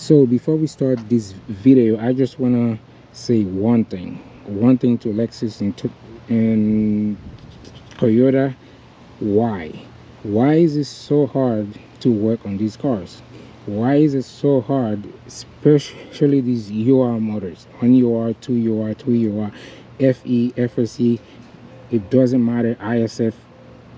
So before we start this video, I just want to say one thing to Lexus and Toyota. Why is it so hard to work on these cars? Why is it so hard, especially these UR motors, 1UR, 2UR, 3UR, FE, FSC? It doesn't matter, ISF,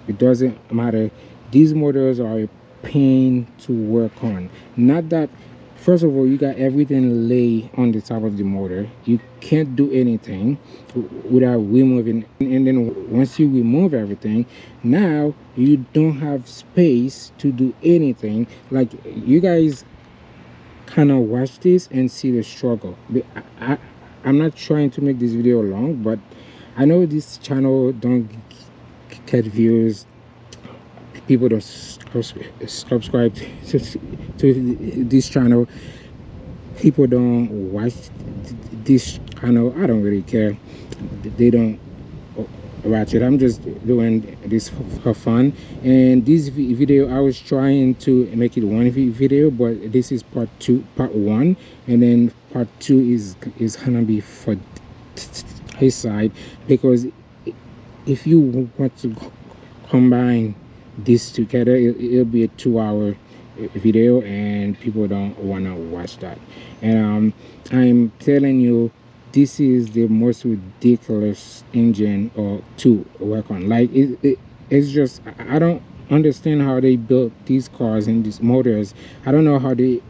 it doesn't matter. These motors are a pain to work on. Not that, first of all, you got everything lay on the top of the motor. You can't do anything without removing, and then once you remove everything, now you don't have space to do anything. Like, you guys kind of watch this and see the struggle. I'm not trying to make this video long, but I know this channel don't get views. People don't subscribe to this channel. People don't watch this channel. I don't really care. They don't watch it. I'm just doing this for fun. And this video, I was trying to make it one video, but this is part 1, and then part 2 is gonna be for his side, because if you want to combine this together, it'll be a 2-hour video, and people don't want to watch that. And I'm telling you, this is the most ridiculous engine to work on. Like, it's just, I don't understand how they built these cars and these motors. I don't know how they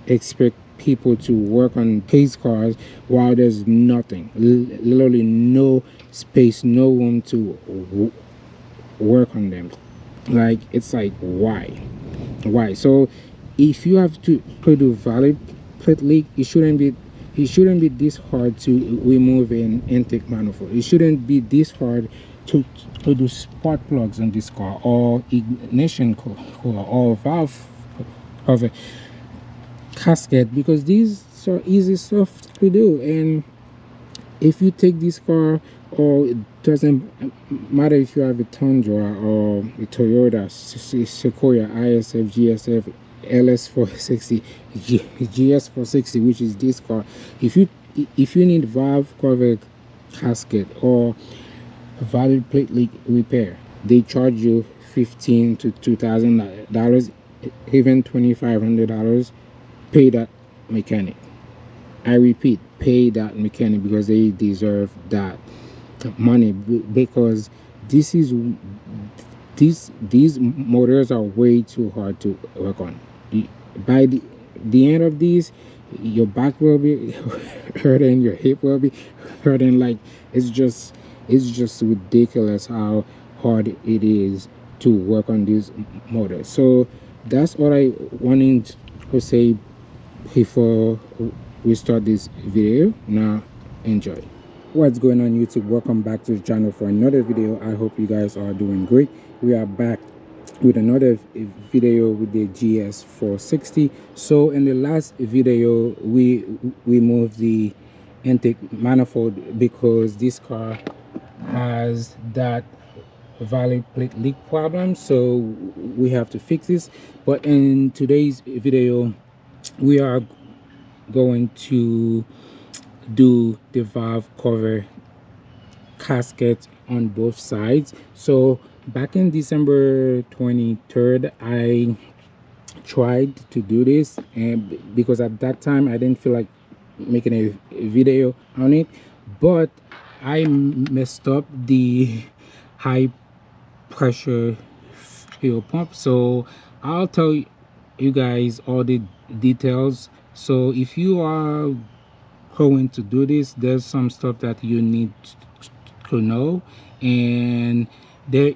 expect people to work on these cars while there's nothing, literally no space, no room to work on them. Like, it's like, why? So if you have to do valid plate leak, it shouldn't be this hard to remove an intake manifold. It shouldn't be this hard to do spark plugs on this car, or ignition cooler, or valve of a gasket, because these are easy stuff to do. And if you take this car, or it doesn't matter if you have a Tundra or a Toyota Sequoia, ISF, GSF, LS460, GS460, which is this car, if you need valve cover gasket or valid plate leak repair, they charge you $1,500 to $2,000, even $2,500. Pay that mechanic. I repeat, pay that mechanic, because they deserve that money, because these motors are way too hard to work on. By the end of these, your back will be hurting, your hip will be hurting. Like, it's just ridiculous how hard it is to work on these motors. So that's what I wanted to say before we start this video. Now enjoy. What's going on, YouTube? Welcome back to the channel for another video. I hope you guys are doing great. We are back with another video with the GS460. So in the last video, we removed the intake manifold because this car has that valid plate leak problem, so we have to fix this. But in today's video, we are going to do the valve cover gasket on both sides. So back in December 23rd, I tried to do this, and because at that time I didn't feel like making a video on it, but I messed up the high pressure fuel pump. So I'll tell you guys all the details. So if you are going to do this, there's some stuff that you need to know, and there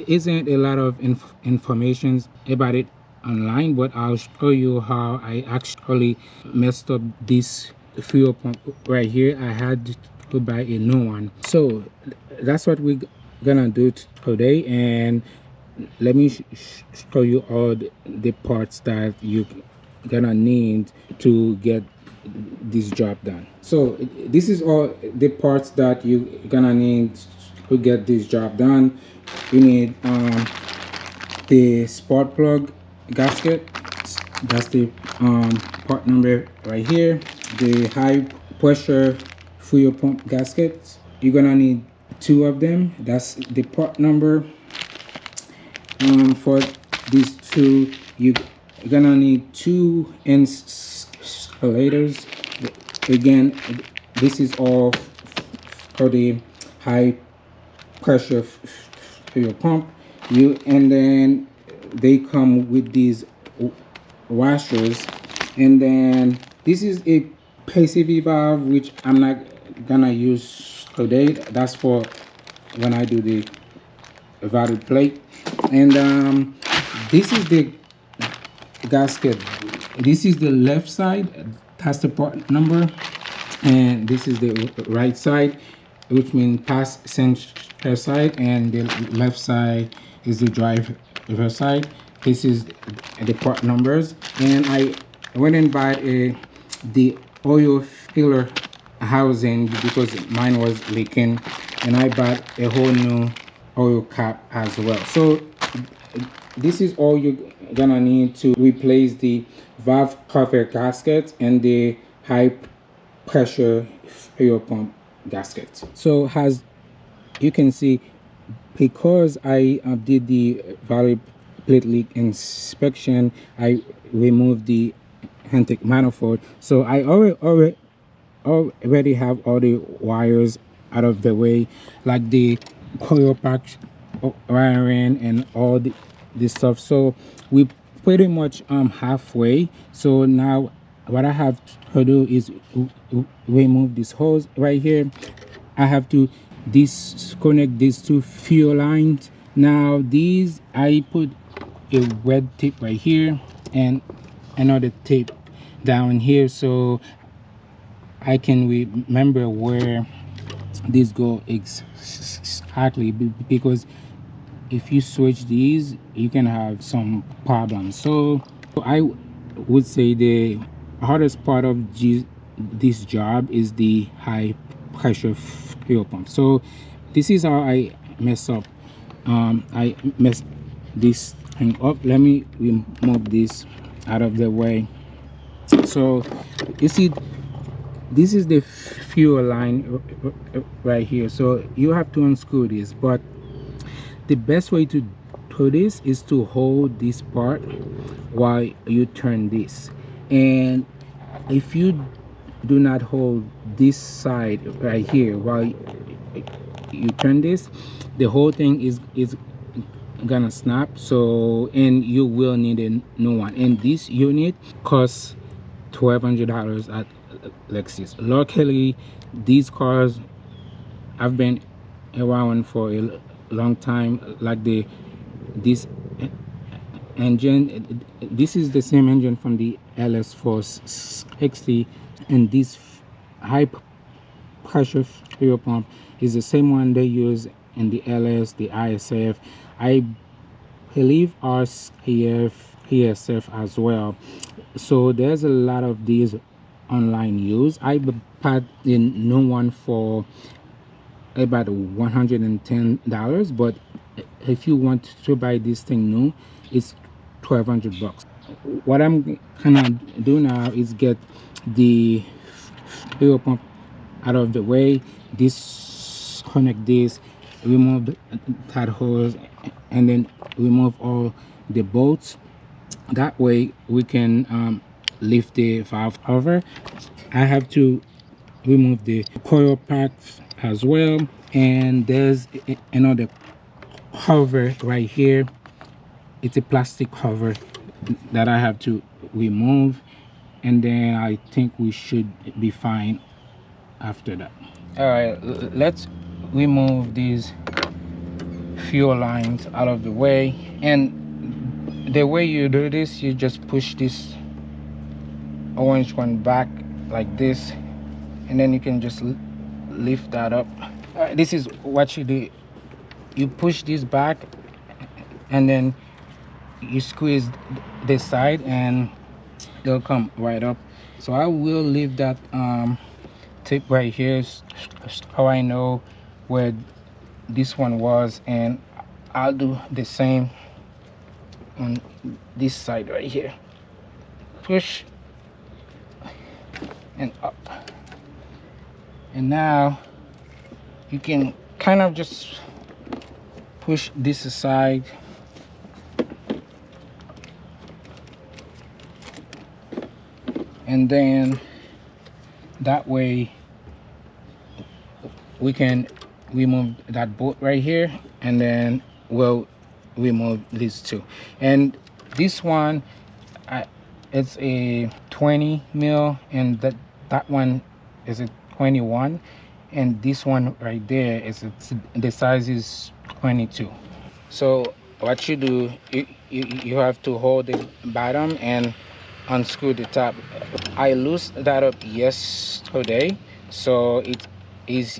isn't a lot of information about it online, but I'll show you how I actually messed up this fuel pump right here. I had to buy a new one. So that's what we're gonna do today, and let me show you all the parts that you're gonna need to get this job done. So this is all the parts that you're gonna need to get this job done. You need the spark plug gasket. That's the part number right here, the high pressure fuel pump gaskets. You're gonna need 2 of them. That's the part number. For these 2, you're gonna need 2 insulators. Again, this is all for the high pressure fuel pump. And then they come with these washers, and then this is a PCV valve, which I'm not gonna use today. That's for when I do the valve plate. And this is the gasket. This is the left side, that's the part number, and this is the right side, which means passenger side, and the left side is the driver side. This is the part numbers. And I went and bought the oil filler housing because mine was leaking, and I bought a whole new oil cap as well. So this is all you're gonna need to replace the valve cover gasket and the high pressure fuel pump gasket. So as you can see, because I did the valve plate leak inspection, I removed the intake manifold. So I already have all the wires out of the way, like the coil pack wiring and all this stuff. So we pretty much halfway. So now what I have to do is remove this hose right here. I have to disconnect these 2 fuel lines. Now these, I put a red tape right here and another tape down here, so I can remember where these go exactly, because if you switch these, you can have some problems. So I would say the hardest part of this job is the high pressure fuel pump. So this is how I mess up. I mess this thing up. Let me remove this out of the way. So you see, this is the fuel line right here. So you have to unscrew this, but the best way to do this is to hold this part while you turn this. And if you do not hold this side right here while you turn this, the whole thing is gonna snap. So, and you will need a new one, and this unit costs $1,200 at Lexus. Luckily, these cars have been around for a long time. Like this engine, this is the same engine from the LS460, and this high pressure fuel pump is the same one they use in the LS, the ISF, I believe ESF as well. So there's a lot of these online use. I bought the new one for about $110, but if you want to buy this thing new, it's $1,200. What I'm gonna do now is get the fuel pump out of the way, disconnect this, remove that hose, and then remove all the bolts. That way we can lift the valve cover. I have to remove the coil packs as well, and there's another cover right here. It's a plastic cover that I have to remove, and then I think we should be fine after that. All right, let's remove these fuel lines out of the way. And the way you do this, you just push this orange one back like this, and then you can just lift that up. This is what you do. You push this back, and then you squeeze this side, and they'll come right up. So I will leave that tip right here so I know where this one was, and I'll do the same on this side right here. push and up, and now you can kind of just push this aside, and then that way we can remove that bolt right here, and then we'll remove these two. And this one, it's a 20 mil, and that one is a 21, and this one right there is the size is 22. So what you do, you have to hold the bottom and unscrew the top. I loosened that up yesterday, so it is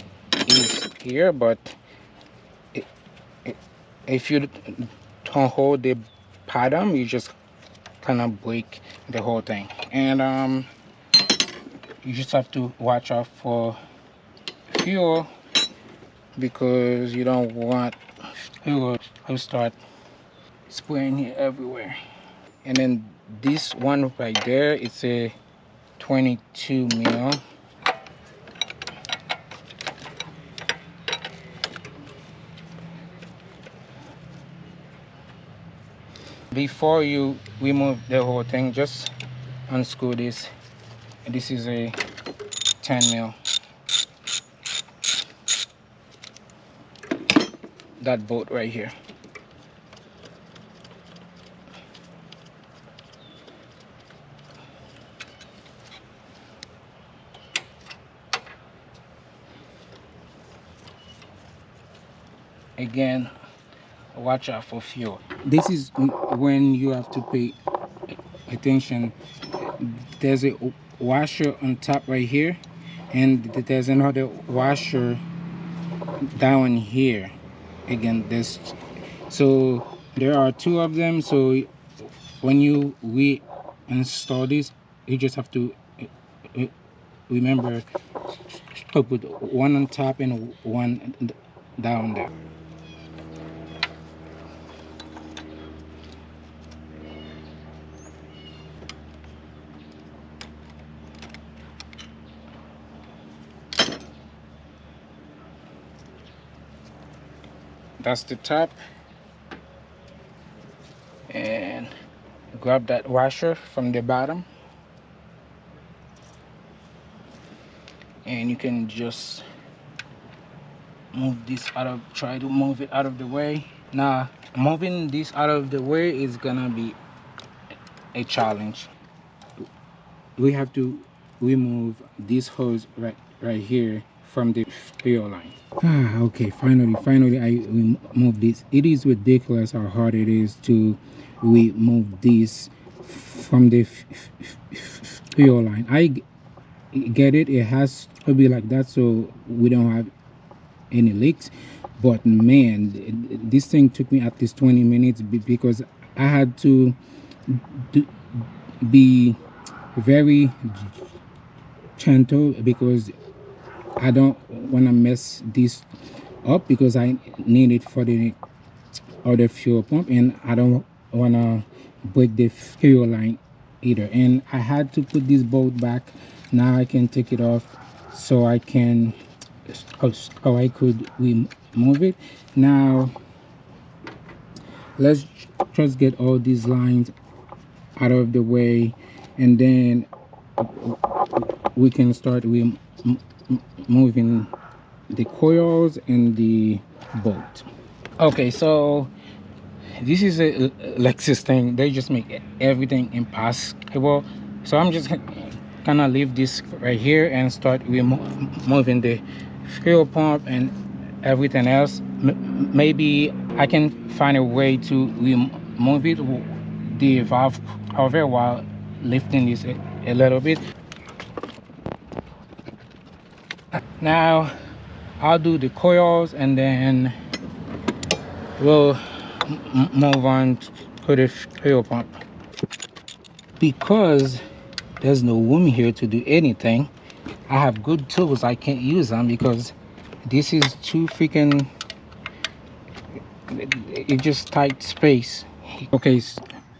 here, but if you don't hold the bottom, you just kind of break the whole thing. And you just have to watch out for fuel, because you don't want fuel to start spraying here everywhere. And then this one right there, it's a 22 mil. Before you remove the whole thing, just unscrew this. This is a 10 mil. That bolt right here. Again, watch out for fuel. This is when you have to pay attention. There's a washer on top right here, and there's another washer down here. Again, so there are two of them. So when you reinstall this, you just have to remember to put one on top and one down there. That's the top, and grab that washer from the bottom, and you can just move this try to move it out of the way. Now moving this out of the way is gonna be a challenge. We have to remove this hose right here from the fuel line. Okay, finally I removed this. It is ridiculous how hard it is to remove this from the fuel line. I get it, it has to be like that so we don't have any leaks, but man, this thing took me at least 20 minutes because I had to be very gentle, because I don't want to mess this up, because I need it for the other fuel pump, and I don't want to break the fuel line either. And I had to put this bolt back. Now I can take it off so I could remove it. Now let's just get all these lines out of the way, and then we can start moving the coils and the bolt. Okay, so this is a Lexus thing. They just make everything impossible. So I'm just gonna leave this right here and start removing the fuel pump and everything else. Maybe I can find a way to remove it, the valve cover, while lifting this a little bit. Now I'll do the coils, and then we'll move on to the fuel pump. Because there's no room here to do anything, I have good tools. I can't use them because this is too freaking, it just tight space. Okay,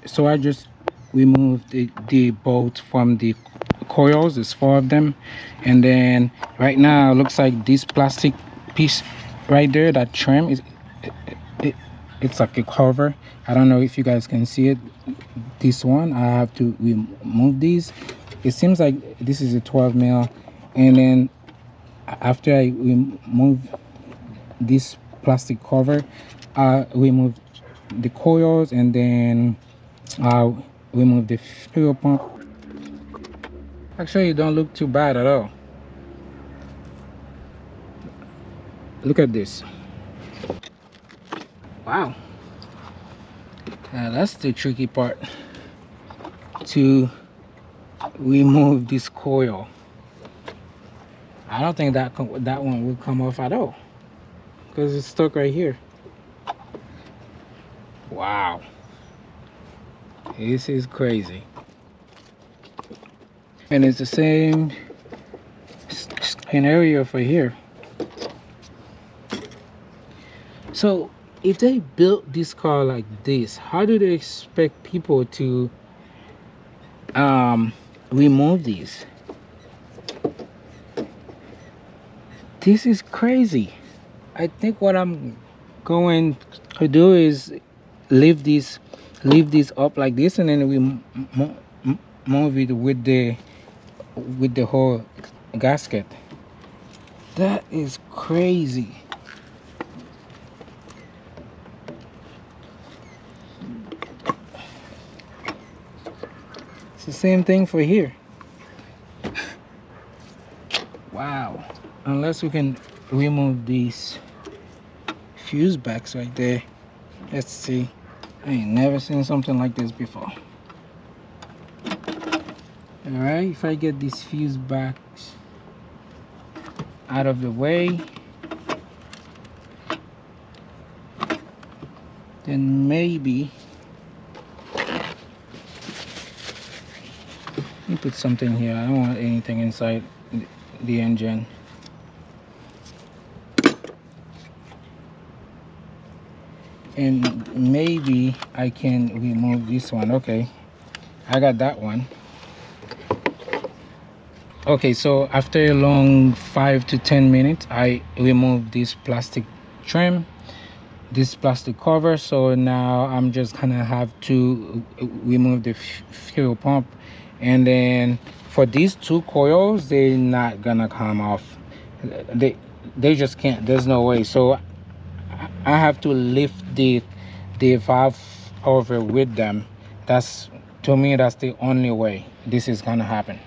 so I just remove the bolt from the coils. There's 4 of them, and then right now it looks like this plastic piece right there, that trim is it's like a cover. I don't know if you guys can see it. This one I have to remove these. It seems like this is a 12 mil, and then after I remove this plastic cover, I remove the coils, and then I'll remove the fuel pump. Actually, it don't look too bad at all. Look at this. Wow. That's the tricky part, to remove this coil. I don't think that one will come off at all, because it's stuck right here. Wow, this is crazy. And it's the same scenario for here. So if they built this car like this, how do they expect people to remove these? This is crazy. I think what I'm going to do is leave this up like this, and then we move it with the whole gasket. That is crazy. It's the same thing for here. Wow. Unless we can remove these fuse backs right there. Let's see. I ain't never seen something like this before. Alright, if I get these fuse backs out of the way, then maybe let me put something here. I don't want anything inside the engine. And maybe I can remove this one. Okay, I got that one. Okay, so after a long 5 to 10 minutes, I removed this plastic trim, this plastic cover. So now I'm just gonna have to remove the fuel pump, and then for these 2 coils, they're not gonna come off. They just can't. There's no way. So I have to lift the valve over with them. That's, to me, that's the only way this is gonna happen.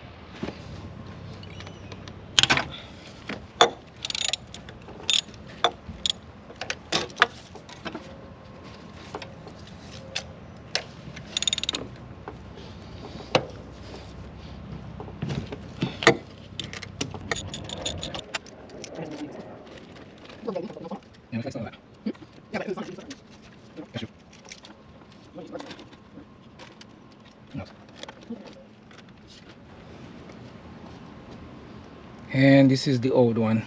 And this is the old one.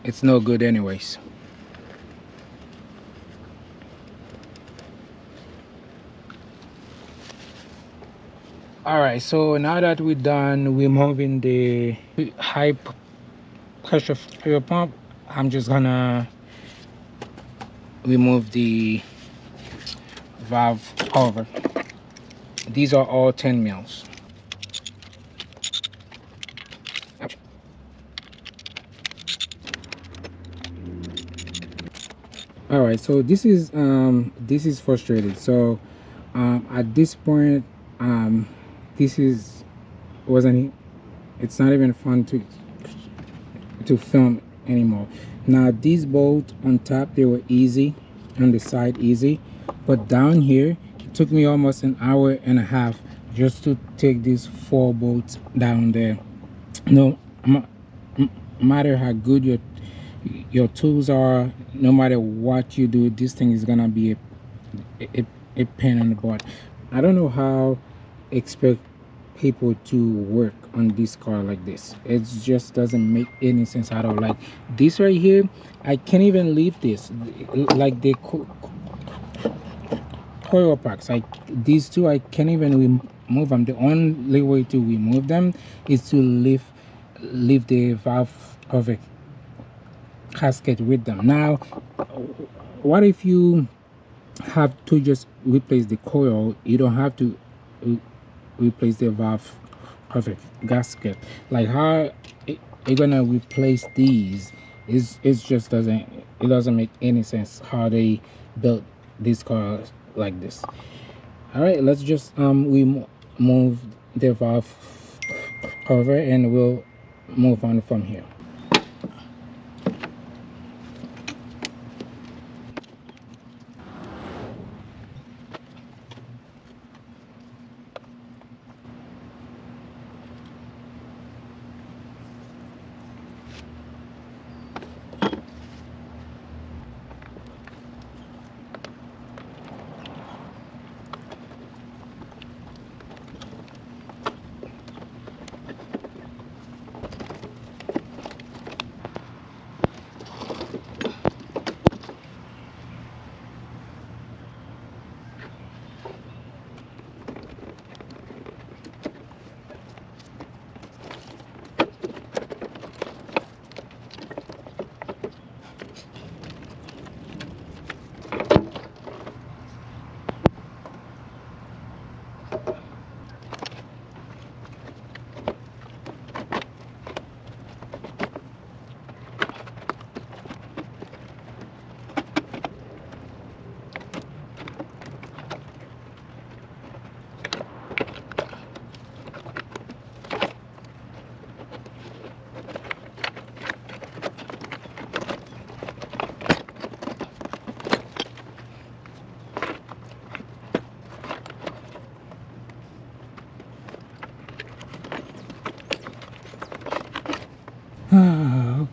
It's no good anyways. Alright, so now that we're done removing the high pressure fuel pump, I'm just gonna remove the valve cover. These are all 10 mils. All right, so this is frustrated. So at this point, it's not even fun to film anymore. Now these bolts on top, they were easy, on the side easy, but down here it took me almost an hour and a half just to take these 4 bolts down there. No matter how good your tools are, no matter what you do, this thing is gonna be a pain in the butt. I don't know how expect people to work on this car like this. It just doesn't make any sense at all. Like this right here, I can't even leave this. Like the coil packs, like these two, I can't even remove them. The only way to remove them is to leave the valve cover gasket with them. Now, what if you have to just replace the coil? You don't have to replace the valve cover gasket. Like how you're gonna replace these? It just doesn't make any sense how they built these cars like this. All right, let's just move the valve cover and we'll move on from here.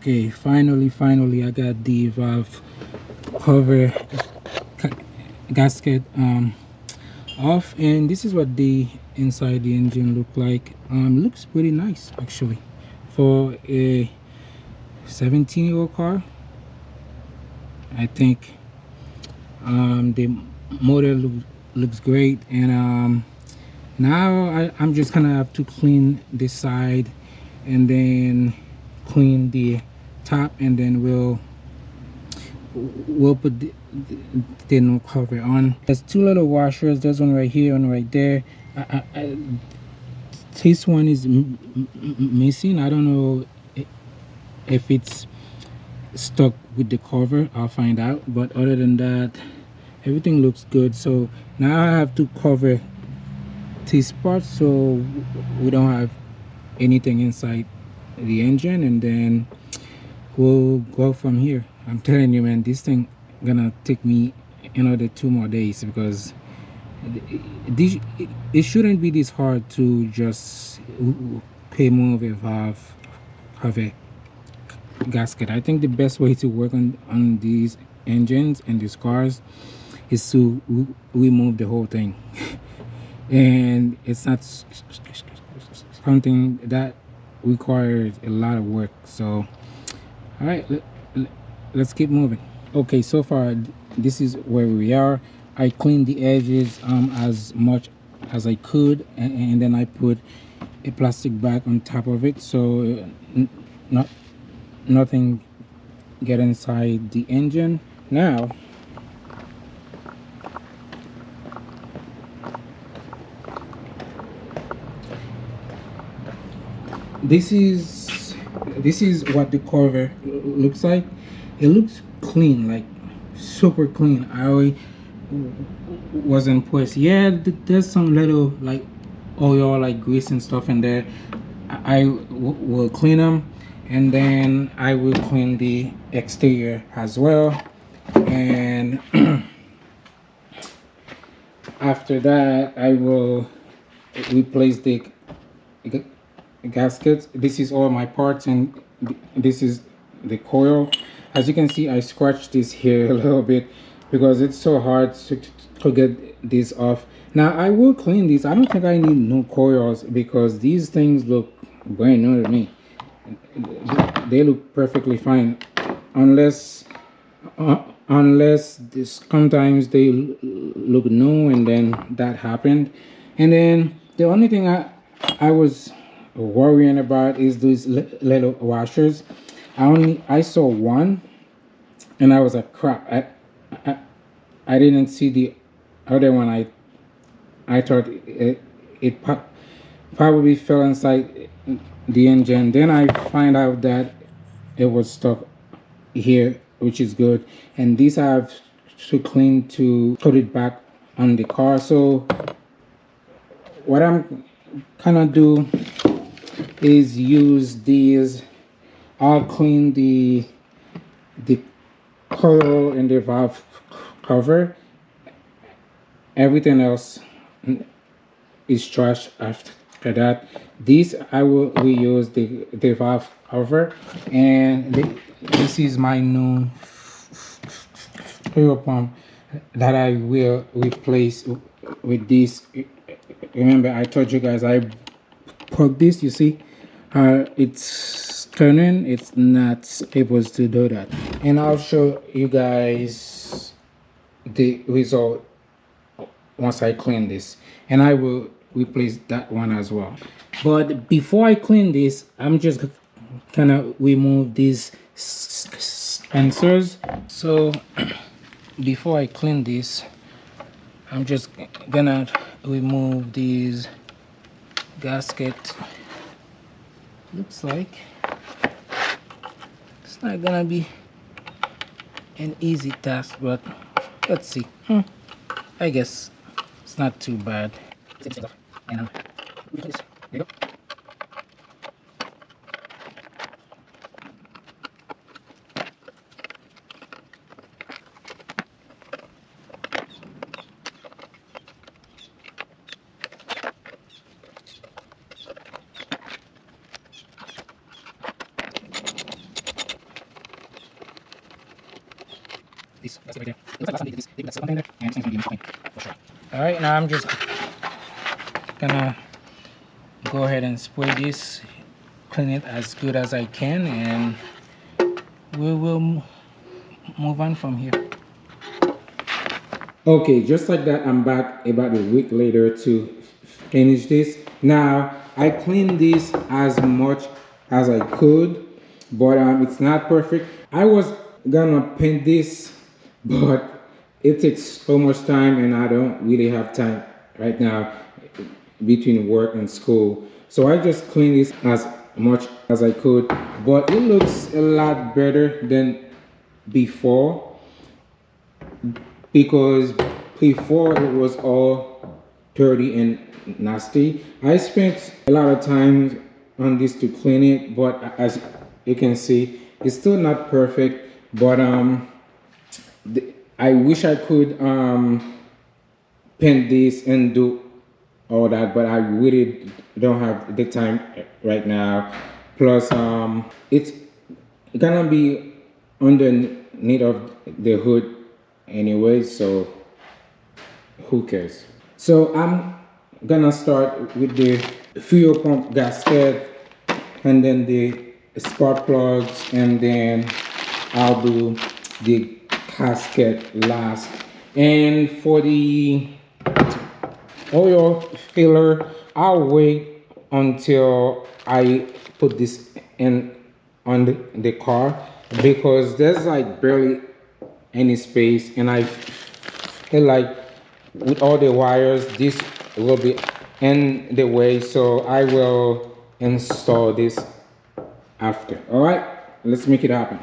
Okay, finally I got the valve cover gasket off, and this is what the inside the engine look like. Looks pretty nice actually for a 17-year-old car. I think the motor looks great, and now I'm just gonna have to clean this side and then clean the top, and then we'll put the new cover on. There's two little washers. There's one right here, one right there. This one is missing. I don't know if it's stuck with the cover. I'll find out, but other than that everything looks good. So now I have to cover this part so we don't have anything inside the engine, and then we'll go from here. I'm telling you, man, this thing gonna take me another 2 more days, because it shouldn't be this hard to just remove a valve cover gasket. I think the best way to work on these engines and these cars is to remove the whole thing and it's not something that requires a lot of work. So all right, let's keep moving. Okay, so far this is where we are. I cleaned the edges as much as I could, and then I put a plastic bag on top of it so nothing get inside the engine. Now this is what the cover looks like. It looks clean, like super clean. I was impressed. Yeah, there's some little like oil, like grease and stuff in there. I will clean them, and then I will clean the exterior as well, and after that I will replace the gaskets. This is all my parts, and this is the coil. As you can see, I scratched this here a little bit because it's so hard to get this off. Now I will clean these. I don't think I need new coils because these things look brand new to me. They look perfectly fine, unless sometimes they look new and then that happened. And then The only thing I was worrying about is these little washers. I saw one, and I was like, crap. I, I didn't see the other one. I thought it probably fell inside the engine. Then I find out that it was stuck here, which is good. And these I have to clean to put it back on the car. So what I'm gonna do is use these. I'll clean the coil and the valve cover. Everything else is trash after that. These I will reuse the valve cover, and this is my new fuel pump that I will replace with this. Remember, I told you guys I plug this. You see, it's turning. It's not supposed to do that, and I'll show you guys the result once I clean this, and I will replace that one as well. But before I clean this, I'm just gonna remove these sensors. So before I clean this, I'm just gonna remove these gaskets. Looks like it's not gonna be an easy task, but let's see. I guess it's not too bad. And there you go. That's it right there. It looks like last time they did this, they put that silicone there, and it's gonna be clean for sure. Alright, now I'm just gonna go ahead and spray this, clean it as good as I can, and we will move on from here. Okay, just like that, I'm back about a week later to finish this. Now, I cleaned this as much as I could, but it's not perfect. I was gonna paint this, but it takes so much time, and I don't really have time right now between work and school. So I just cleaned this as much as I could, but it looks a lot better than before, because before it was all dirty and nasty. I spent a lot of time on this to clean it, but as you can see, it's still not perfect. But I wish I could paint this and do all that, but I really don't have the time right now. Plus it's gonna be underneath of the hood anyway, so who cares. So I'm gonna start with the fuel pump gasket, and then the spark plugs, and then I'll do the gasket last. And for the oil filler, I'll wait until I put this in on the car, because there's like barely any space, and I feel like with all the wires this will be in the way, so I will install this after. All right, let's make it happen.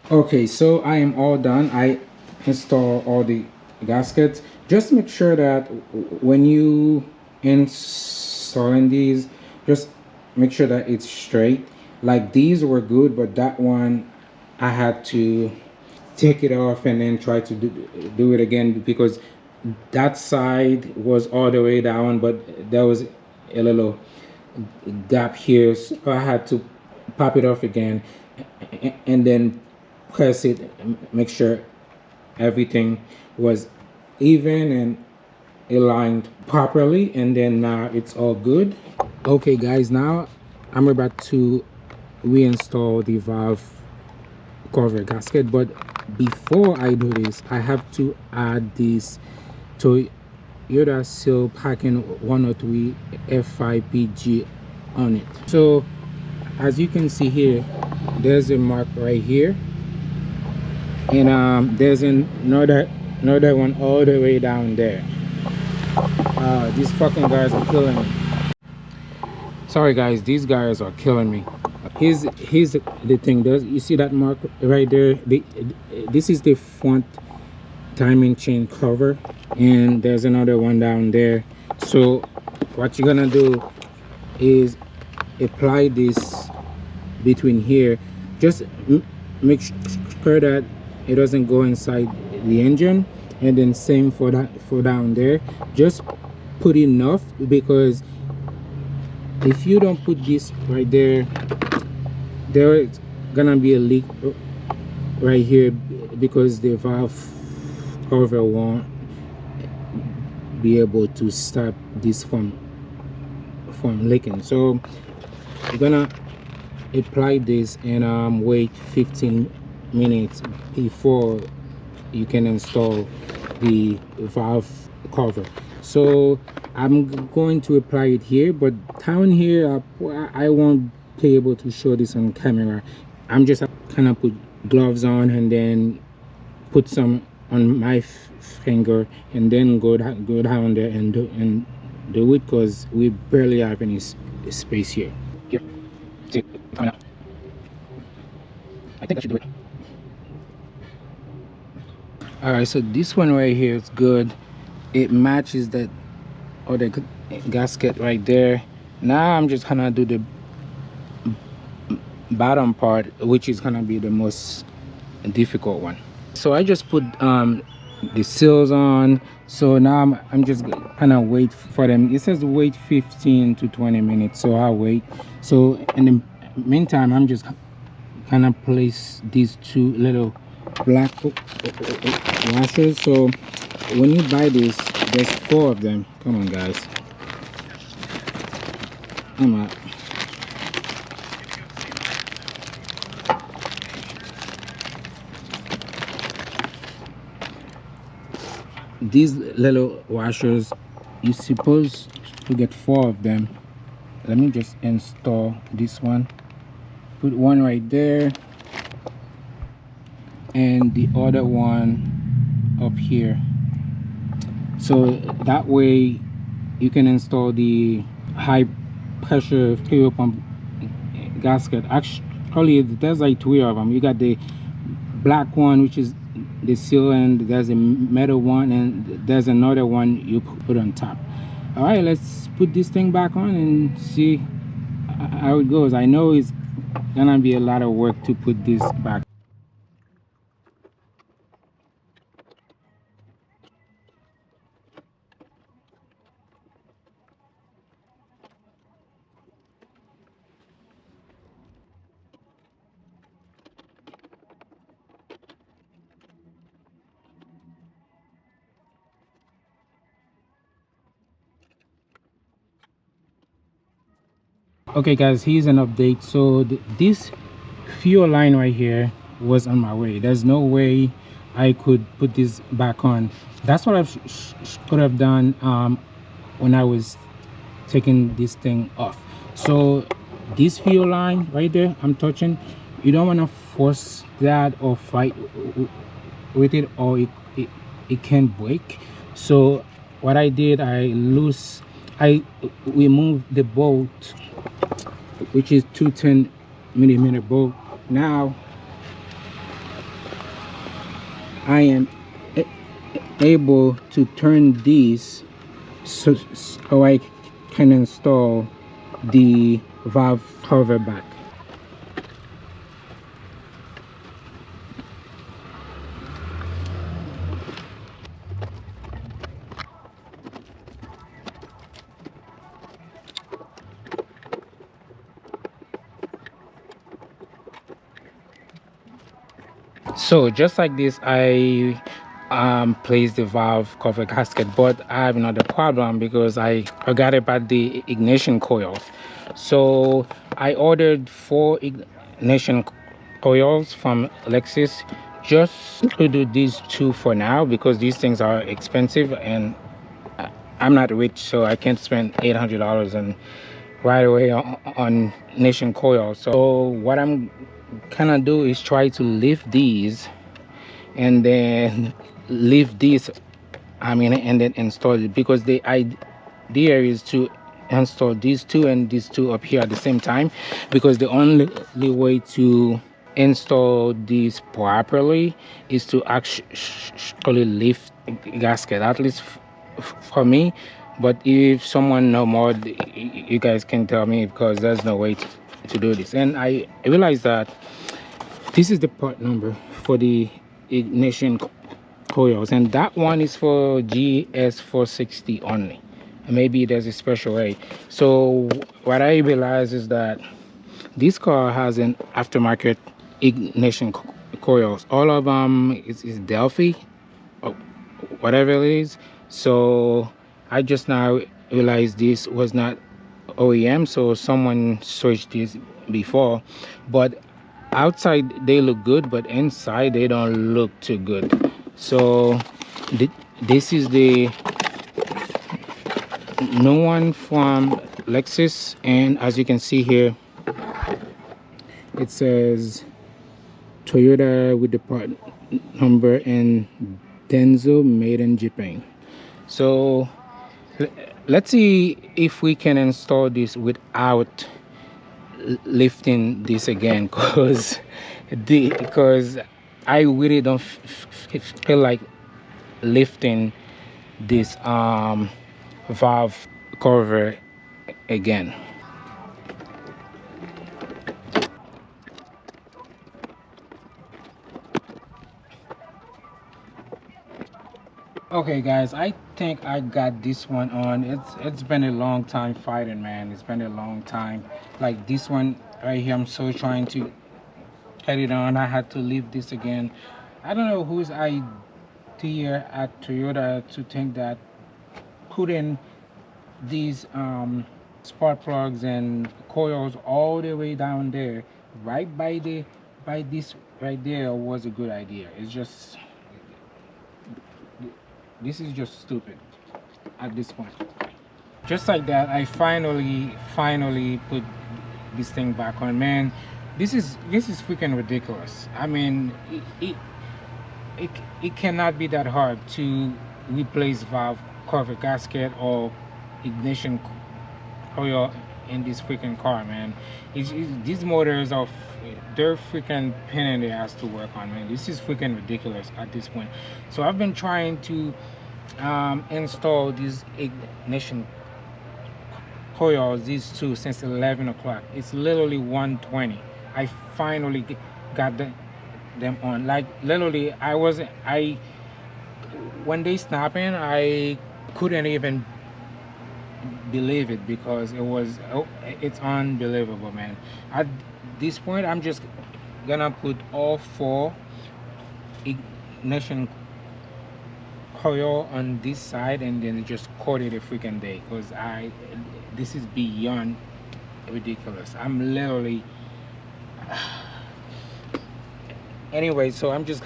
Okay, so I am all done. I install all the gaskets. Just make sure that when you installing these, just make sure that it's straight. Like these were good, but that one I had to take it off and then try to do it again, because that side was all the way down, but there was a little gap here, so I had to pop it off again and then press it, make sure everything was even and aligned properly, and then now it's all good. Okay guys, now I'm about to reinstall the valve cover gasket, but before I do this, I have to add this Toyota Seal Packing 103 F5PG on it. So as you can see here, there's a mark right here, and there's another one all the way down there. These fucking guys are killing me. Sorry guys, these guys are killing me. Here's the thing. You see that mark right there? This is the front timing chain cover, and there's another one down there. So what you're gonna do is apply this between here. Just make sure that it doesn't go inside the engine, and then same for down there. Just put enough, because if you don't put this right there, there's gonna be a leak right here, because the valve cover won't be able to stop this from leaking. So you're gonna apply this and wait 15 minutes before you can install the valve cover. So I'm going to apply it here, but down here I won't be able to show this on camera. I'm just kind of put gloves on and then put some on my finger, and then go down there and do it, because we barely have any space here. Here, see, coming out. I think I should do it. All right, so this one right here is good. It matches that other gasket right there. Now I'm just gonna do the bottom part, which is gonna be the most difficult one. So I just put the seals on. So now I'm just gonna wait for them. It says wait 15 to 20 minutes, so I'll wait. So in the meantime, I'm just gonna place these two little black washers. So when you buy this, there's 4 of them. Come on guys, I'm out. These little washers, you're supposed to get 4 of them. Let me just install this one. Put one right there, and the other one up here. So that way you can install the high pressure fuel pump gasket. Actually there's like 3 of them. You got the black one, which is the seal, and there's a metal one, and there's another one you put on top. All right, let's put this thing back on and see how it goes. I know it's gonna be a lot of work to put this back. Okay guys, here's an update. So this fuel line right here was on my way. There's no way I could put this back on. That's what I could have done when I was taking this thing off. So this fuel line right there I'm touching, you don't want to force that or fight with it, or it can break. So what I did, I removed the bolt, which is 210mm bolt. Now I am able to turn these so I can install the valve cover back. So just like this, I placed the valve cover gasket, but I have another problem because I forgot about the ignition coils. So I ordered 4 ignition coils from Lexus just to do these 2 for now, because these things are expensive and I'm not rich, so I can't spend $800 and right away on ignition coils. So what I'm gonna do is try to lift these and then leave this, and then install it, because the idea is to install these 2 and these 2 up here at the same time, because the only way to install these properly is to actually lift gasket, at least for me. But if someone know more, you guys can tell me, because there's no way to do this. And I realized that this is the part number for the ignition coils, and that one is for GS460 only. Maybe there's a special way. So what I realized is that this car has an aftermarket ignition coils. All of them is Delphi or whatever it is. So I just now realized this was not OEM, so someone switched this before. But outside they look good, but inside they don't look too good. So this is the new one from Lexus, and as you can see here, it says Toyota with the part number and Denso, made in Japan. So let's see if we can install this without lifting this again, because I really don't feel like lifting this valve cover again. Okay guys, I think I got this one on. It's been a long time fighting, man. It's been a long time. Like this one right here, I'm so trying to get it on. I had to leave this again. I don't know whose idea at Toyota to think that putting these spark plugs and coils all the way down there, right by this right there, was a good idea. It's just, this is just stupid at this point. Just like that, I finally put this thing back on. Man, this is freaking ridiculous. I mean, it cannot be that hard to replace valve cover gasket or ignition coil in this freaking car, man. These motors are, they're freaking pain in the ass to work on, man. This is freaking ridiculous at this point. So I've been trying to install these ignition coils, these 2, since 11 o'clock. It's literally 1:20. I finally got them on. Like literally, when they snapping, I couldn't even believe it, because it's unbelievable, man. At this point, I'm just gonna put all 4 ignition coil on this side and then just call it a freaking day, because this is beyond ridiculous. I'm literally anyway, so I'm just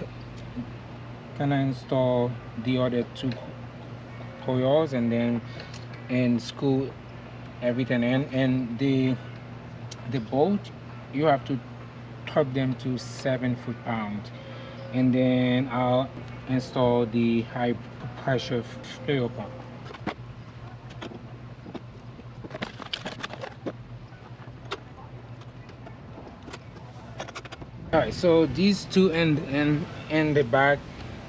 gonna install the other 2 coils and screw everything in. And the bolt, you have to torque them to 7 foot-pounds, and then I'll install the high pressure fuel pump. All right, so these 2 in the back,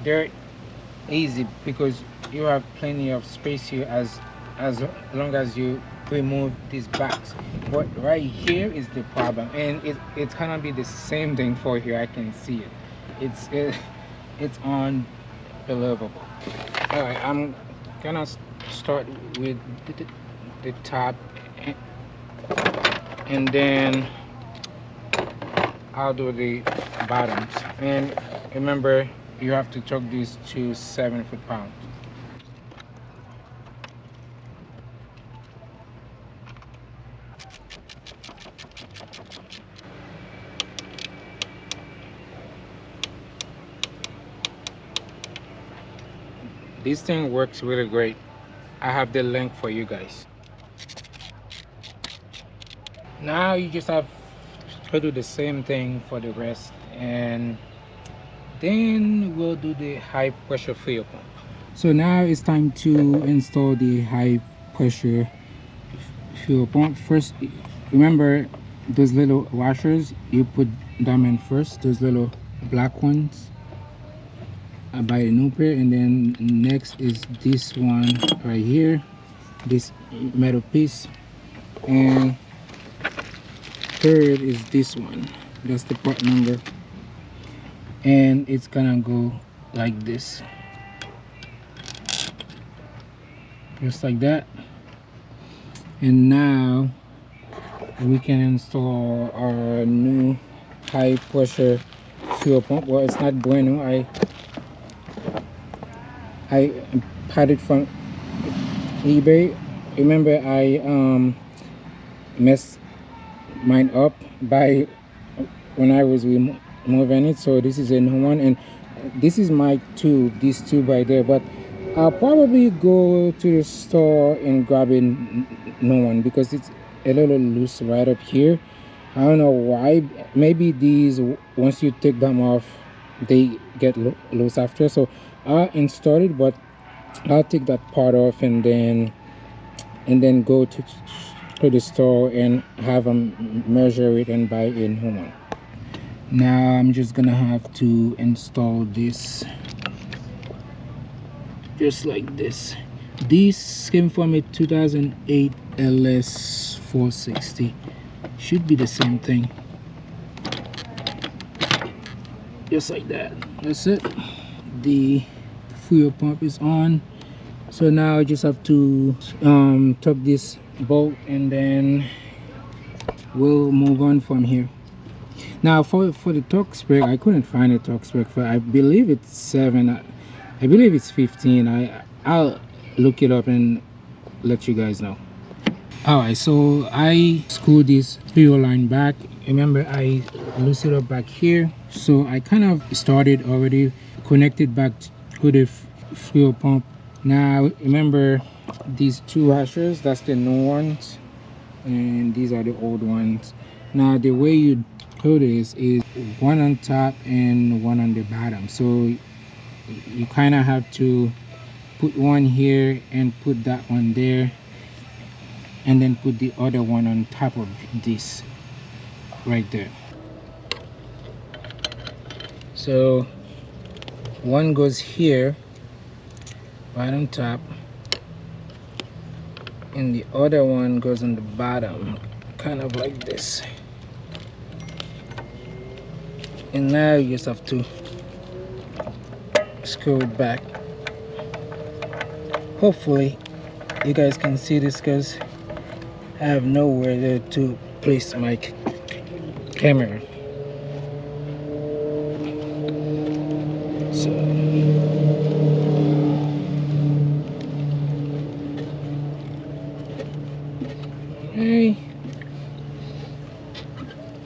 they're easy because you have plenty of space here as long as you remove these backs. But right here is the problem, and it's gonna be the same thing for here. I can see it. It's unbelievable. All right, I'm gonna start with the top, and then I'll do the bottoms. And remember you have to torque this to 7 foot-pounds. This thing works really great. I have the link for you guys. Now you just have to do the same thing for the rest, and then we'll do the high pressure fuel pump. So now it's time to install the high pressure fuel pump. First, remember those little washers, you put them in first, those little black ones. I buy a new pair, and then next is this one right here, this metal piece, and third is this one. That's the part number, and it's gonna go like this, just like that. And now we can install our new high pressure fuel pump. Well, it's not brand new. I had it from eBay. Remember, I messed mine up by when I was removing it, so this is a new one, and this is my tube, this tube right there. But I'll probably go to the store and grab a new one because it's a little loose right up here. I don't know why. Maybe these, once you take them off, they get loose after. So I'll install it, but I'll take that part off and then go to the store and have them measure it and buy a new one. Now I'm just gonna have to install this just like this. This came from a 2008 LS460. Should be the same thing. Just like that. That's it. The fuel pump is on. So now I just have to tuck this bolt, and then we'll move on from here. Now for the torque spec, I couldn't find a torque spec for, I believe it's 7, I believe it's 15. I'll look it up and let you guys know. Alright, so I screw this fuel line back. Remember, I loosen it up back here, so I kind of started already, connected back to the fuel pump. Now remember, these two washers, that's the new ones, and these are the old ones. Now the way you do this is one on top and one on the bottom, so you kind of have to put one here and put that one there, and then put the other one on top of this right there. So one goes here right on top, and the other one goes on the bottom, kind of like this. And now you just have to screw it back. Hopefully you guys can see this because I have nowhere there to place my camera. So okay,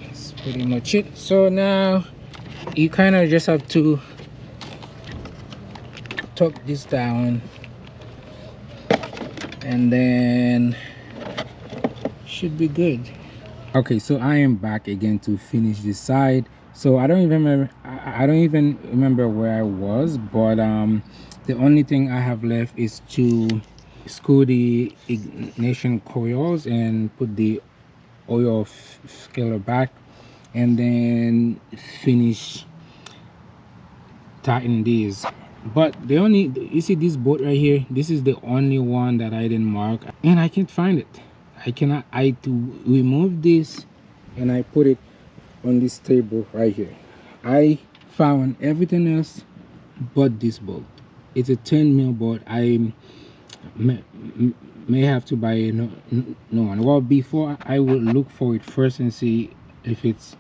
that's pretty much it. So now you kind of just have to tuck this down, and then should be good. Okay, so I am back again to finish this side. So I don't even remember where I was, but the only thing I have left is to screw the ignition coils and put the oil filler back, and then finish tighten these. But the only, you see this bolt right here, this is the only one that I didn't mark, and I can't find it. I to remove this, and I put it on this table right here. I found everything else but this bolt. It's a 10 mil bolt. I may have to buy a no one. Well, before I will look for it first and see if it's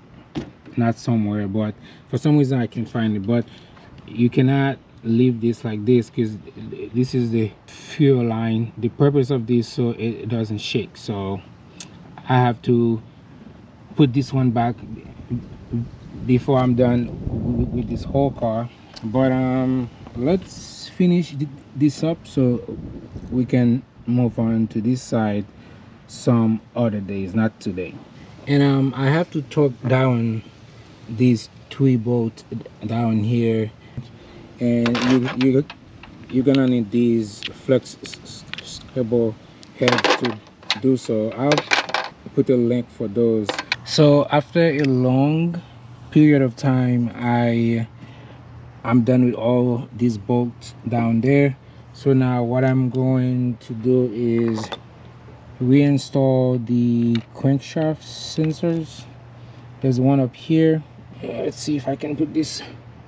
not somewhere, but for some reason I can find it. But you cannot leave this like this, because this is the fuel line. The purpose of this, so it doesn't shake. So I have to put this one back before I'm done with this whole car. But let's finish this up so we can move on to this side some other days, not today. And I have to torque down these 3 bolts down here, and you're gonna need these flexible heads to do so. I'll put a link for those. So after a long period of time, I'm done with all these bolts down there. So now what I'm going to do is reinstall the crankshaft sensors. There's one up here. Let's see if I can put this,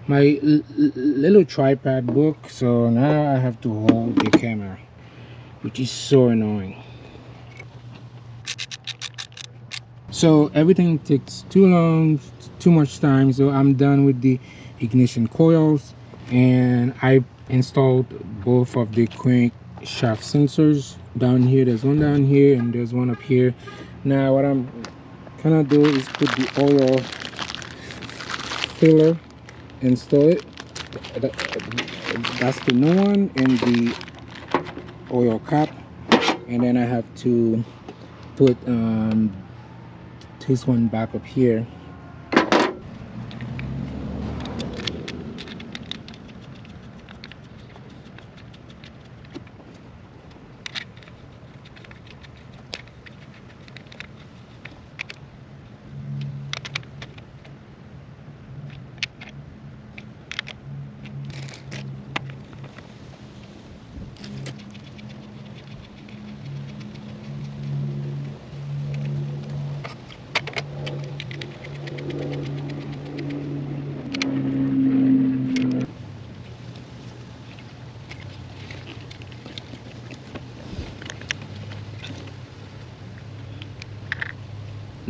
my little tripod book. So now I have to hold the camera, which is so annoying. So everything takes too long, too much time. So I'm done with the ignition coils, and I installed both of the crankshaft sensors down here. There's one down here and there's one up here. Now what I'm gonna do is put the oil filler, install it. That's the new one, and the oil cap. And then I have to put this one back up here.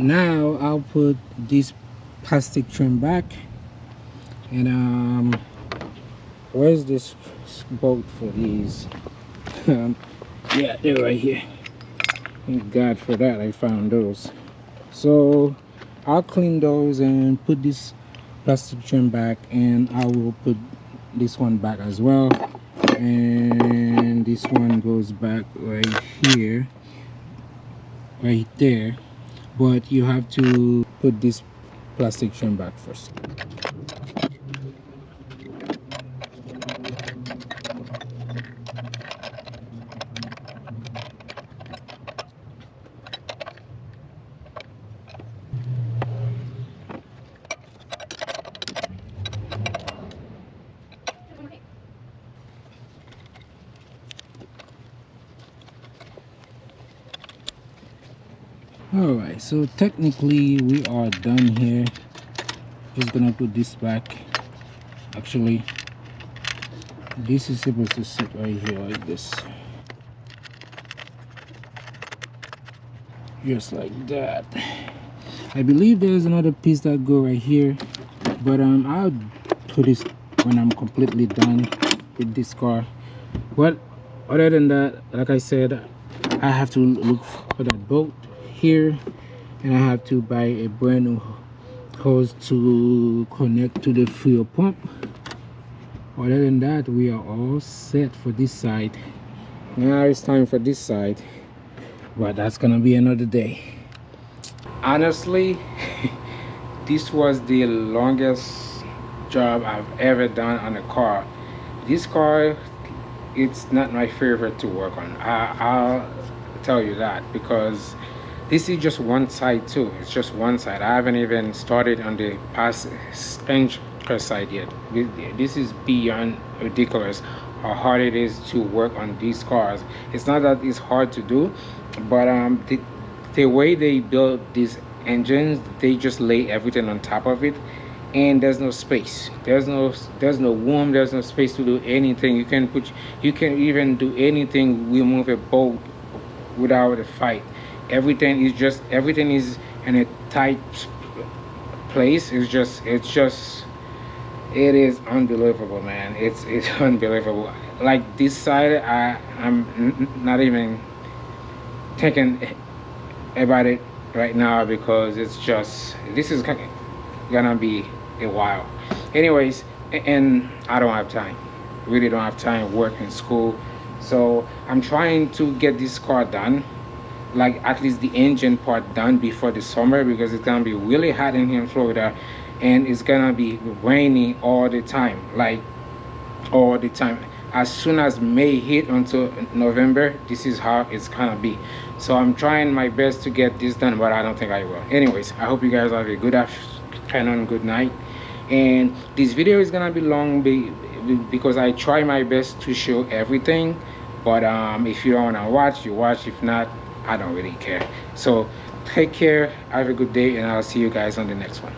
Now I'll put this plastic trim back, and where's this bolt for these? Yeah, they're right here. Thank God for that, I found those. So I'll clean those and put this plastic trim back, and I will put this one back as well, and this one goes back right here, right there. But you have to put this plastic trim back first. Alright, so technically we are done here. Just gonna put this back. Actually, this is supposed to sit right here like this, just like that. I believe there's another piece that go right here, but I'll put this when I'm completely done with this car. But other than that, like I said, I have to look for that bolt here, and I have to buy a brand new hose to connect to the fuel pump. Other than that, we are all set for this side. Now it's time for this side, but that's gonna be another day. Honestly, this was the longest job I've ever done on a car. This car, it's not my favorite to work on. I'll tell you that, because this is just one side too. It's just one side. I haven't even started on the passenger side yet. This is beyond ridiculous how hard it is to work on these cars. It's not that it's hard to do, but the way they build these engines, they just lay everything on top of it, and there's no space. There's no room. There's no space to do anything. You can even do anything. Remove a bolt without a fight. Everything is in a tight place is it is unbelievable, man. It's unbelievable. Like this side, I'm not even thinking about it right now because it's just, this is gonna be a while. Anyways, and I don't have time, really don't have time, work and school. So I'm trying to get this car done, like at least the engine part done before the summer, because it's gonna be really hot in here in Florida, and it's gonna be raining all the time, like all the time. As soon as May hit until November, this is how it's gonna be. So I'm trying my best to get this done, but I don't think I will. Anyways, I hope you guys have a good afternoon, good night. And this video is gonna be long because I try my best to show everything, but if you don't want to watch, you watch. If not, I don't really care. So take care, have a good day, and I'll see you guys on the next one.